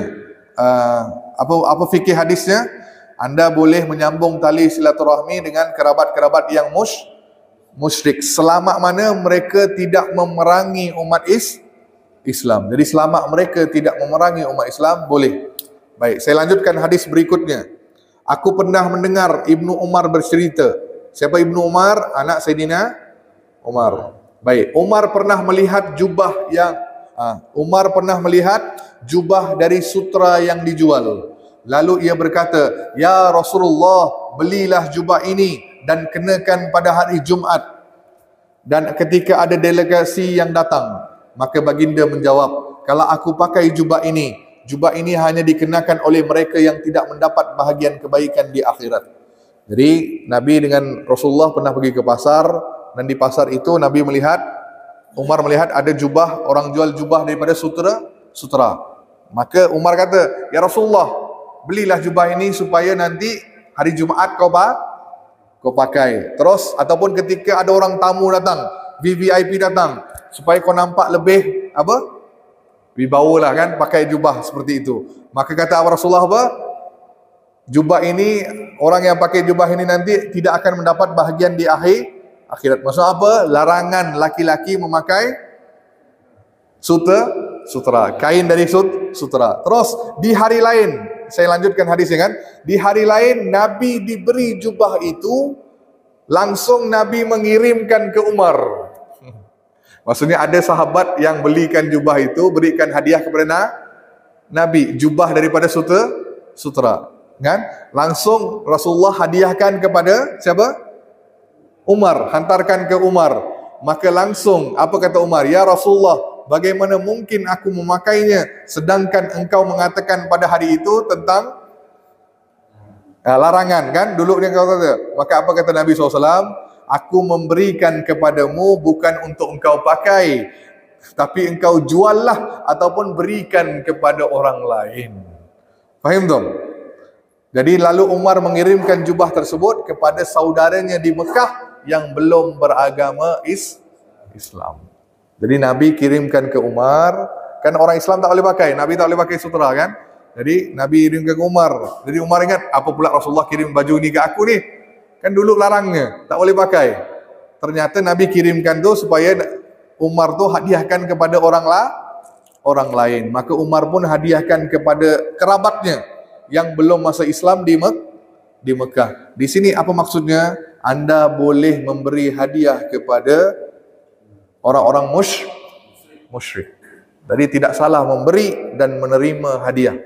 apa fikih hadisnya? Anda boleh menyambung tali silaturahmi dengan kerabat-kerabat yang musyrik selama mana mereka tidak memerangi umat Islam. Jadi selama mereka tidak memerangi umat Islam, boleh. Baik, saya lanjutkan hadis berikutnya. Aku pernah mendengar Ibnu Umar bercerita. Siapa Ibnu Umar? Anak Sayyidina Umar. Baik, Umar pernah melihat jubah dari sutra yang dijual. Lalu ia berkata, ya Rasulullah, belilah jubah ini dan kenakan pada hari Jumaat dan ketika ada delegasi yang datang. Maka baginda menjawab, kalau aku pakai jubah ini hanya dikenakan oleh mereka yang tidak mendapat bahagian kebaikan di akhirat. Jadi Nabi dengan Rasulullah pernah pergi ke pasar, dan di pasar itu Umar melihat ada jubah, orang jual jubah daripada sutra. Maka Umar kata, ya Rasulullah, belilah jubah ini supaya nanti hari Jumaat kau pakai. Terus ataupun ketika ada orang tamu datang, VVIP datang, supaya kau nampak lebih wibawa lah kan, pakai jubah seperti itu. Maka kata Rasulullah jubah ini, orang yang pakai jubah ini nanti tidak akan mendapat bahagian di akhirat. Maksud apa? Larangan laki-laki memakai sutra, kain dari sutra. Terus di hari lain, saya lanjutkan hadisnya kan. Di hari lain Nabi diberi jubah itu, langsung Nabi mengirimkan ke Umar. Maksudnya ada sahabat yang belikan jubah itu, berikan hadiah kepada Nabi, jubah daripada sutra. Kan? Langsung Rasulullah hadiahkan kepada siapa? Umar, hantarkan ke Umar. Maka langsung apa kata Umar? Ya Rasulullah, bagaimana mungkin aku memakainya sedangkan engkau mengatakan pada hari itu tentang larangan kan? Dulu dia kata. Maka apa kata Nabi SAW? Aku memberikan kepadamu bukan untuk engkau pakai, tapi engkau juallah ataupun berikan kepada orang lain. Faham tak? Jadi lalu Umar mengirimkan jubah tersebut kepada saudaranya di Mekah yang belum beragama Islam. Jadi Nabi kirimkan ke Umar, kan orang Islam tak boleh pakai, Nabi tak boleh pakai sutra kan. Jadi Nabi kirimkan ke Umar. Jadi Umar ingat, apa pula Rasulullah kirim baju ni ke aku ni? Kan dulu larangnya, tak boleh pakai. Ternyata Nabi kirimkan tu supaya Umar tu hadiahkan kepada orang lain. Maka Umar pun hadiahkan kepada kerabatnya yang belum masuk Islam di Mekah. Di sini apa maksudnya? Anda boleh memberi hadiah kepada orang-orang musyrik. Jadi tidak salah memberi dan menerima hadiah,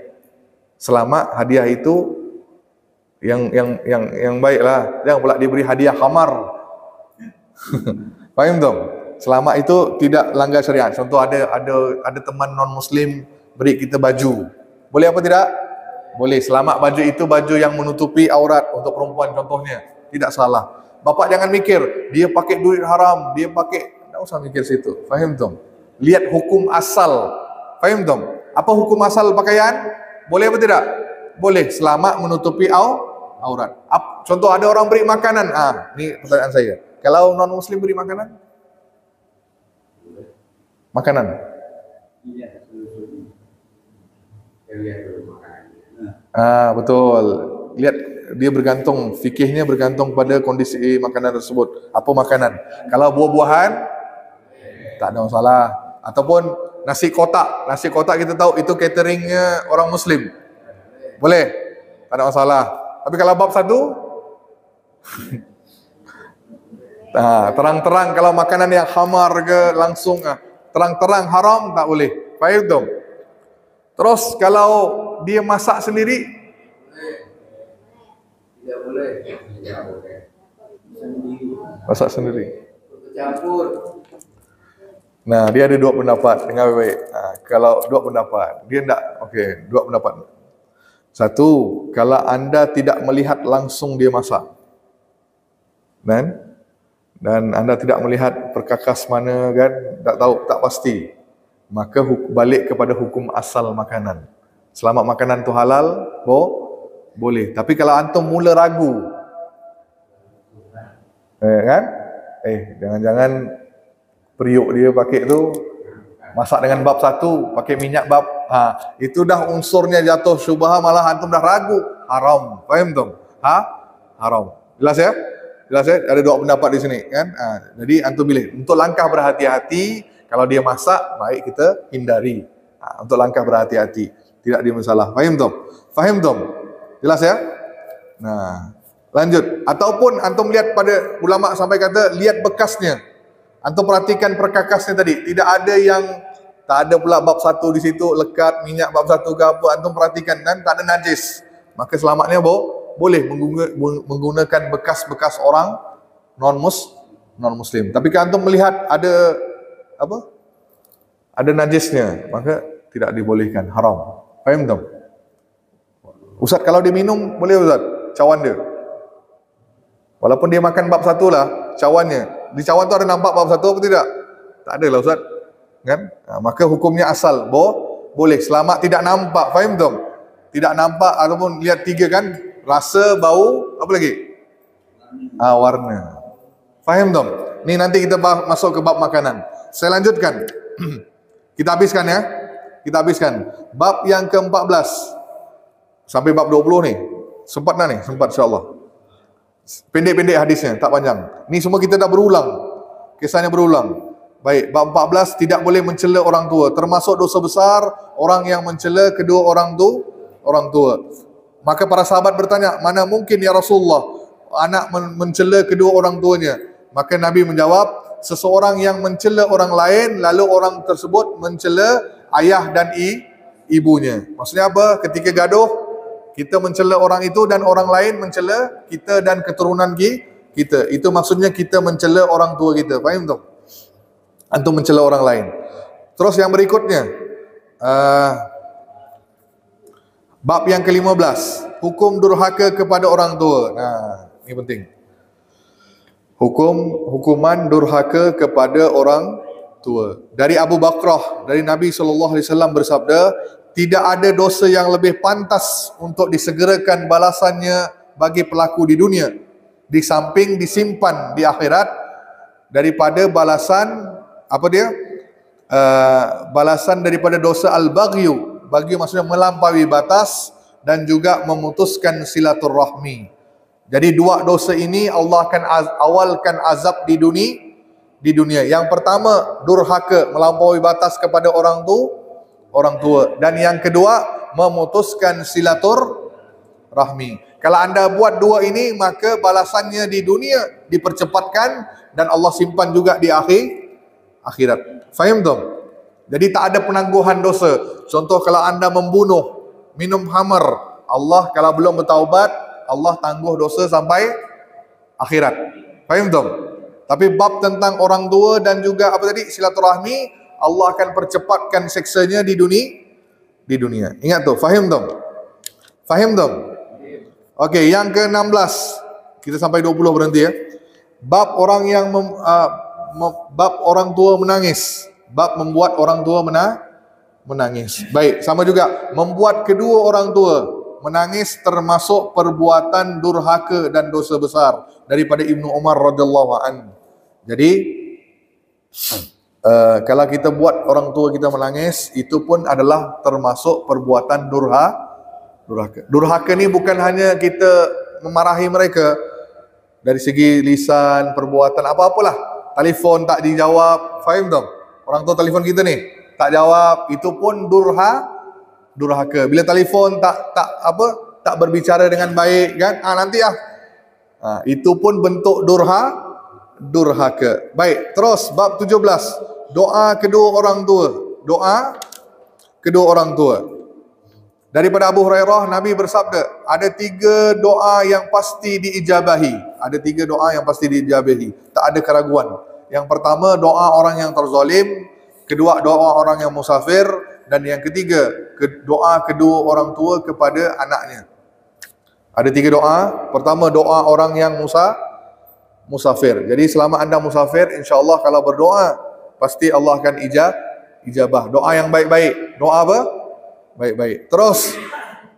selama hadiah itu yang baiklah. Jangan pula diberi hadiah khamar. Faham tak? Selama itu tidak langgar syariat. Contoh ada teman non muslim beri kita baju. Boleh apa tidak? Boleh, selama baju itu baju yang menutupi aurat untuk perempuan contohnya. Tidak salah. Bapak jangan mikir dia pakai duit haram, dia pakai, tak usah mikir situ. Faham tak? Lihat hukum asal. Faham tak? Apa hukum asal pakaian? Boleh apa tidak? Boleh, selama menutupi aurat. Contoh ada orang beri makanan. Ini pertanyaan saya. Kalau non muslim beri makanan? Makanan. Betul. Lihat, dia bergantung, fikihnya bergantung pada kondisi makanan tersebut. Apa makanan? Kalau buah-buahan, tak ada masalah. Ataupun nasi kotak. Nasi kotak kita tahu itu cateringnya orang muslim. Boleh, tak ada masalah. Tapi kalau bab satu, terang-terang kalau makanan yang khamar ke langsung terang-terang haram, tak boleh. Faham tak? Terus kalau dia masak sendiri, tidak boleh. Masak sendiri. Campur. Nah, dia ada dua pendapat. Dengar baik-baik. Kalau dua pendapat, dia tidak. Okey, dua pendapat. Satu, kalau anda tidak melihat langsung dia masak, dan anda tidak melihat perkakas mana kan, tak tahu, tak pasti, maka balik kepada hukum asal makanan. Selama makanan tu halal, boleh. Tapi kalau antum mula ragu, jangan-jangan periuk dia pakai tu masak dengan bab satu, pakai minyak bab, itu dah unsurnya jatuh syubhah, malah antum dah ragu, haram. Faham tak? Haram. Jelas ya? Jelas ya? Ada dua pendapat di sini kan. Jadi antum pilih. Untuk langkah berhati-hati, kalau dia masak, baik kita hindari. Untuk langkah berhati-hati, tidak dia masalah. Faham tak? Faham tak? Jelas ya? Nah, lanjut. Ataupun antum lihat, pada ulama sampai kata lihat bekasnya. Antum perhatikan perkakasnya tadi, tidak ada yang, tak ada pula bab satu di situ lekat minyak bab satu ke apa. Antum perhatikan kan, tak ada najis, maka selamatnya boleh menggunakan bekas-bekas orang non muslim. Tapi kalau antum melihat ada apa, ada najisnya, maka tidak dibolehkan, haram. Faham tak? Ustaz, kalau dia minum boleh Ustaz? Cawan dia, walaupun dia makan bab satu lah, cawannya di cawan tu ada nampak bab satu apa tidak? Tak ada lah Ustaz, kan? Maka hukumnya asal boleh, selama tidak nampak. Faham tak? Tidak nampak ataupun lihat tiga kan, rasa, bau, apa lagi? Warna. Faham tak? Ni nanti kita masuk ke bab makanan. Saya lanjutkan. Kita habiskan ya. Kita habiskan bab yang ke-14 sampai bab 20 ni. Sempat dah ni? Sempat insya-Allah. Pendek-pendek hadisnya, tak panjang. Ni semua kita dah berulang. Kisahnya berulang. Baik, bab 14, tidak boleh mencela orang tua. Termasuk dosa besar orang yang mencela kedua orang tua. Maka para sahabat bertanya, mana mungkin ya Rasulullah anak mencela kedua orang tuanya? Maka Nabi menjawab, seseorang yang mencela orang lain lalu orang tersebut mencela ayah dan ibunya. Maksudnya apa? Ketika gaduh, kita mencela orang itu dan orang lain mencela kita dan keturunan kita. Itu maksudnya kita mencela orang tua kita. Faham tak? Antum mencela orang lain. Terus yang berikutnya, bab yang ke-15, hukum durhaka kepada orang tua. Ini penting. Hukuman durhaka kepada orang tua. Dari Abu Bakrah, dari Nabi SAW bersabda, tidak ada dosa yang lebih pantas untuk disegerakan balasannya bagi pelaku di dunia, di samping disimpan di akhirat, daripada balasan balasan daripada dosa al-baghyu. Baghyu maksudnya melampaui batas dan juga memutuskan silaturrahmi. Jadi dua dosa ini Allah akan awalkan azab di dunia. Yang pertama, durhaka, melampaui batas kepada orang orang tua. Dan yang kedua, memutuskan silaturahmi. Kalau anda buat dua ini, maka balasannya di dunia dipercepatkan dan Allah simpan juga di akhirat. Faham tak? Jadi tak ada penangguhan dosa. Contoh kalau anda membunuh, minum khamar, Allah kalau belum bertaubat, Allah tangguh dosa sampai akhirat. Faham tak? Tapi bab tentang orang tua dan juga apa tadi, silaturahmi, Allah akan percepatkan seksanya di dunia. Ingat tu, faham tak? Faham tak? Okey, yang ke-16. Kita sampai 20 berhenti ya. Bab orang yang bab orang tua menangis. Bab membuat orang tua menangis. Baik, sama juga membuat kedua orang tua menangis termasuk perbuatan durhaka dan dosa besar daripada Ibnu Umar radhiyallahu anhu. Jadi kalau kita buat orang tua kita menangis, itu pun adalah termasuk perbuatan durhaka. Durhaka ni bukan hanya kita memarahi mereka dari segi lisan, perbuatan, apa-apalah. Telefon tak dijawab, faham tak? Orang tua telefon kita ni tak jawab, itu pun durhaka. Bila telefon tak berbicara dengan baik kan? Itu pun bentuk durhaka. Baik, terus bab 17. Doa kedua orang tua. Doa kedua orang tua. Daripada Abu Hurairah, Nabi bersabda, ada 3 doa yang pasti diijabahi. Ada 3 doa yang pasti diijabahi. Tak ada keraguan. Yang pertama, doa orang yang terzalim. Kedua, doa orang yang musafir. Dan yang ketiga, doa kedua orang tua kepada anaknya. Ada 3 doa. Pertama, doa orang yang musafir. Jadi selama anda musafir, insya-Allah kalau berdoa, pasti Allah akan ijabah. Doa yang baik-baik. Doa apa? Baik-baik. Terus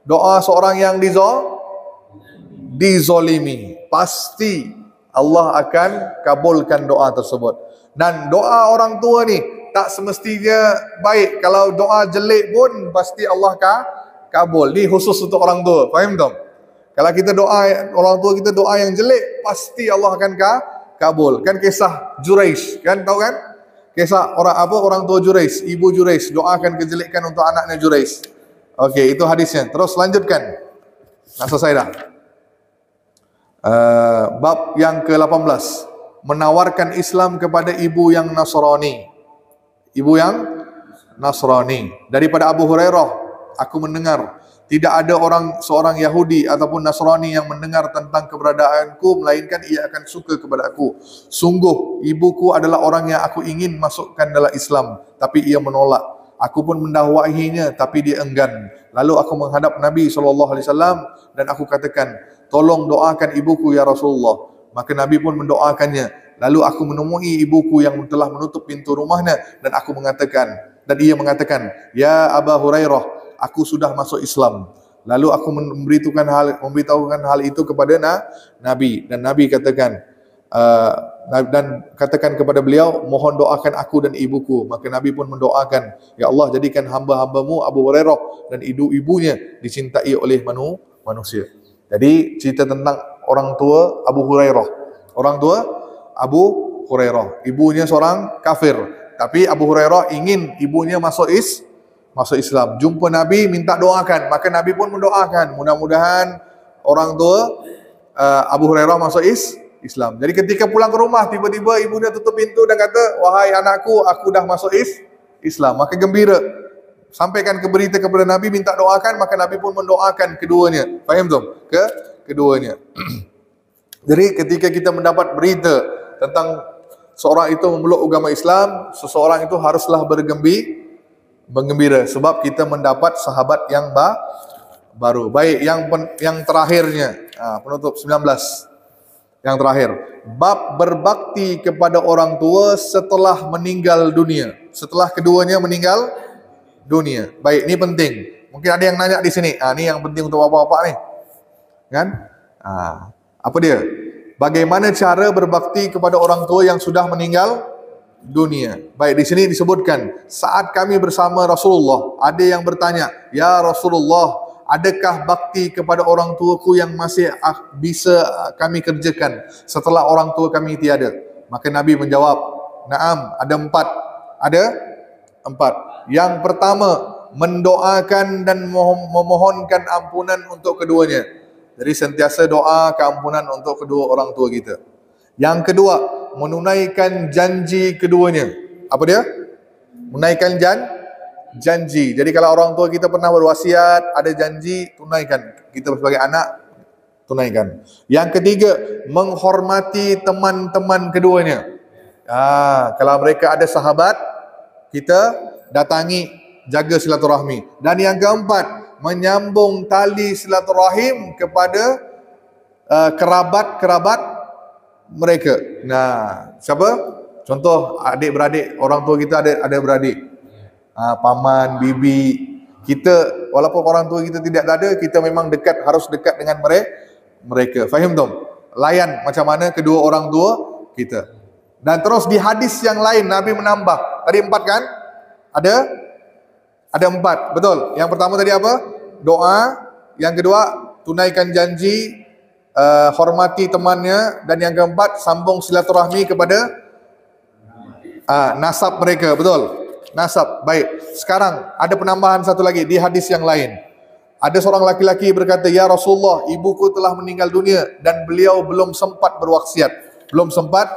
doa seorang yang dizolimi, pasti Allah akan kabulkan doa tersebut. Dan doa orang tua ni tak semestinya baik. Kalau doa jelek pun pasti Allah kabul. Ni khusus untuk orang tua. Faham tak? Kalau kita doa orang tua kita doa yang jelek, pasti Allah akan kabul. Kan kisah Juraish, kan tahu kan? Kisah orang tua Juraish, ibu Juraish doakan kejelekan untuk anaknya Juraish. Okey, itu hadisnya. Terus lanjutkan. Nak selesai dah. Bab yang ke-18, menawarkan Islam kepada ibu yang Nasrani. Ibu yang Nasrani. Daripada Abu Hurairah, aku mendengar tidak ada seorang Yahudi ataupun Nasrani yang mendengar tentang keberadaanku melainkan ia akan suka kepada aku. Sungguh ibuku adalah orang yang aku ingin masukkan dalam Islam, tapi ia menolak. Aku pun mendakwahinya, tapi dia enggan. Lalu aku menghadap Nabi SAW dan aku katakan, tolong doakan ibuku ya Rasulullah. Maka Nabi pun mendoakannya. Lalu aku menemui ibuku yang telah menutup pintu rumahnya dan ia mengatakan, ya Aba Hurairah, aku sudah masuk Islam. Lalu aku memberitahukan hal itu kepada Nabi, dan Nabi katakan kepada beliau, mohon doakan aku dan ibuku. Maka Nabi pun mendoakan, ya Allah, jadikan hamba-hambamu Abu Hurairah dan ibu-ibunya dicintai oleh manusia. Jadi cerita tentang orang tua Abu Hurairah. Orang tua Abu Hurairah, ibunya seorang kafir, tapi Abu Hurairah ingin ibunya masuk Islam. Jumpa Nabi, minta doakan. Maka Nabi pun mendoakan, mudah-mudahan orang tua Abu Hurairah masuk Islam. Jadi ketika pulang ke rumah, tiba-tiba ibunya tutup pintu dan kata, wahai anakku, aku dah masuk Islam. Maka gembira. Sampaikan berita kepada Nabi, minta doakan. Maka Nabi pun mendoakan keduanya. Faham tak? Keduanya. Jadi ketika kita mendapat berita tentang seorang itu memeluk agama Islam, seseorang itu haruslah bergembira sebab kita mendapat sahabat yang baru. Baik, yang terakhirnya, penutup 19. Yang terakhir, bab berbakti kepada orang tua setelah meninggal dunia. Setelah keduanya meninggal dunia. Baik, ini penting. Mungkin ada yang nanya di sini. Ini yang penting untuk bapak-bapak ni. Kan? Apa dia? Bagaimana cara berbakti kepada orang tua yang sudah meninggal dunia? Baik, di sini disebutkan, saat kami bersama Rasulullah, ada yang bertanya, ya Rasulullah, adakah bakti kepada orang tuaku yang masih bisa kami kerjakan setelah orang tua kami tiada? Maka Nabi menjawab, naam, ada 4. Ada 4. Yang pertama, mendoakan dan memohonkan ampunan untuk keduanya. Jadi sentiasa doa keampunan untuk kedua orang tua kita. Yang kedua, menunaikan janji keduanya. Apa dia? Menunaikan janji. Jadi kalau orang tua kita pernah berwasiat, ada janji, tunaikan. Kita sebagai anak, tunaikan. Yang ketiga, menghormati teman-teman keduanya. Kalau mereka ada sahabat, kita datangi, jaga silaturahmi. Dan yang keempat, menyambung tali silaturahim kepada kerabat-kerabat mereka. Nah, siapa? Contoh adik-beradik, orang tua kita ada beradik. Paman, bibi. Kita walaupun orang tua kita tidak ada, kita memang dekat, harus dekat dengan mereka. Faham tak? Layan macam mana kedua orang tua kita. Dan terus di hadis yang lain Nabi menambah. Tadi 4 kan? Ada 4, betul. Yang pertama tadi apa? Doa. Yang kedua, tunaikan janji, hormati temannya. Dan yang keempat, sambung silaturahmi kepada nasab mereka, betul. Nasab, baik. Sekarang ada penambahan satu lagi di hadis yang lain. Ada seorang laki-laki berkata, "Ya Rasulullah, ibuku telah meninggal dunia dan beliau belum sempat berwasiat." Belum sempat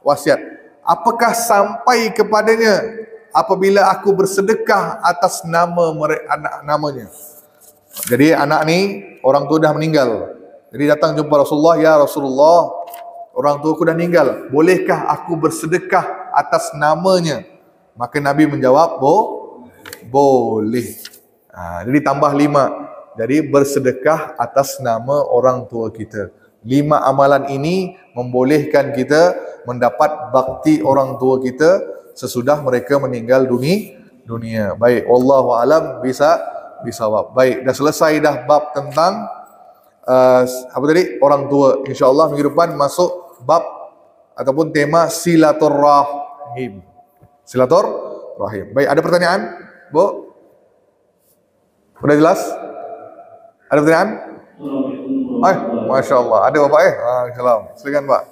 wasiat. Apakah sampai kepadanya apabila aku bersedekah atas namanya? Jadi anak ni orang tua dah meninggal. Jadi datang jumpa Rasulullah, "Ya Rasulullah, orang tua aku dah meninggal. Bolehkah aku bersedekah atas namanya?" Maka Nabi menjawab, boleh. Jadi tambah 5. Jadi bersedekah atas nama orang tua kita. 5 amalan ini membolehkan kita mendapat bakti orang tua kita sesudah mereka meninggal dunia. Baik, wallahu alam bisawab. Baik, dah selesai dah bab tentang apa tadi? Orang tua. InsyaAllah minggu depan masuk bab ataupun tema silaturrahim. Silaturrahim. Baik, ada pertanyaan? Bu? Sudah jelas? Ada pertanyaan? Masya Allah. Ada Bapak Salam. Silakan Pak.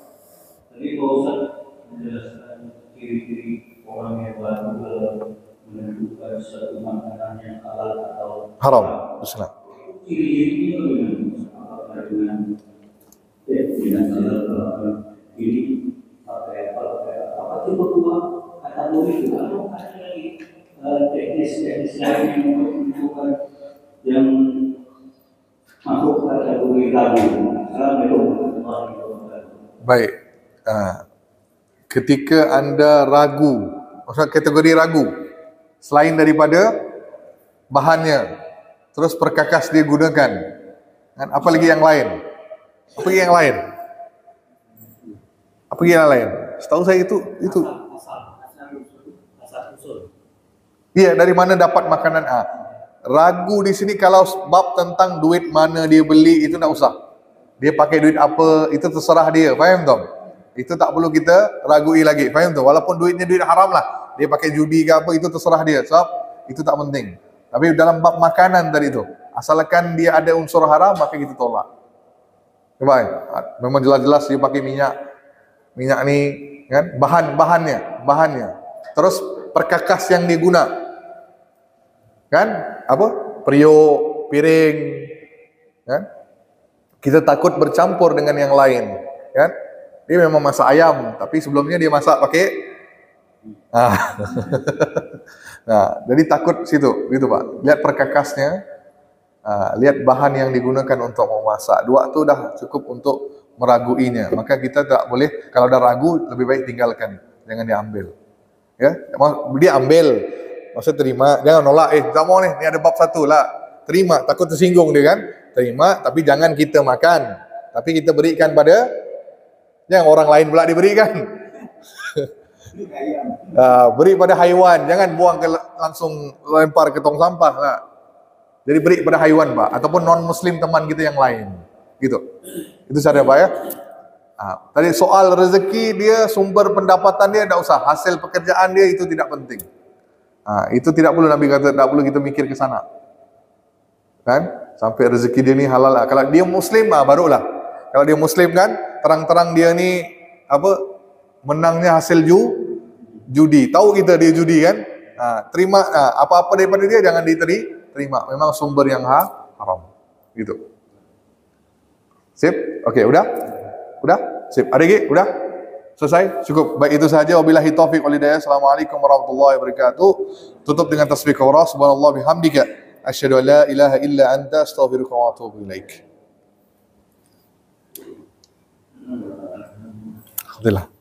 Tadi Pak Ustaz menjelaskan ciri-ciri orang yang baru menentukan suatu makanan yang halal atau haram. Bismillah. Ciri-cirinya apakah dengan ini apa tipe dua atau itu atau ada lagi teknis lain yang menentukan yang masuk kategori ragu. Baik. Ketika anda ragu, maksudnya kategori ragu, selain daripada bahannya, terus perkakas dia gunakan, kan? Apa lagi yang lain? Apa lagi yang lain? Setahu saya itu. Iya, dari mana dapat makanan? Ragu di sini kalau bab tentang duit mana dia beli itu tak usah. Dia pakai duit apa itu terserah dia, faham tak? Itu tak perlu kita ragui lagi, faham tak? Walaupun duitnya duit haram lah, dia pakai judi ke apa itu terserah dia. Sebab itu tak penting. Tapi dalam bab makanan tadi tu, asalkan dia ada unsur haram maka kita tolak. Baik, memang jelas-jelas dia pakai minyak ni kan, bahannya. Terus perkakas yang dia guna. Kan? Apa? Periuk, piring. Kan? Kita takut bercampur dengan yang lain. Kan? Dia memang masak ayam, tapi sebelumnya dia masak pakai Nah, jadi takut situ, gitu Pak. Lihat perkakasnya, lihat bahan yang digunakan untuk memasak. 2 tu dah cukup untuk meraguinya. Maka kita tak boleh, kalau dah ragu, lebih baik tinggalkan, jangan diambil. Ya, dia ambil, maksud terima, jangan nolak. Tak mau ni ada bab 1 lah. Terima, takut tersinggung dia kan. Terima, tapi jangan kita makan. Tapi kita berikan pada, jangan orang lain pula diberikan. Beri pada haiwan, jangan buang langsung lempar ke tong sampah lah. Jadi beri pada haiwan Pak, ataupun non muslim teman kita yang lain. Gitu. Itu saja Pak ya. Tadi soal rezeki dia, sumber pendapatan dia tak usah, hasil pekerjaan dia itu tidak penting. Itu tidak perlu Nabi kata, tak perlu kita mikir ke sana. Kan? Sampai rezeki dia ni halal lah. Kalau dia muslim barulah. Kalau dia muslim kan, terang-terang dia ni apa? Menangnya hasil judi. Tahu kita dia judi kan? Terima apa-apa daripada dia jangan diterima. Memang sumber yang haram. Gitu. Sip? Oke, udah? Udah? Sip. Ada lagi? Udah? Selesai? Cukup. Baik, itu saja. Wabillahi taufiq wal hidayah. Assalamualaikum warahmatullahi wabarakatuh. Tutup dengan tasbih kafarah. Subhanallah bihamdika. Asyhadu an la ilaha illa anta astaghfiruka wa atubu ilaik. Alhamdulillah.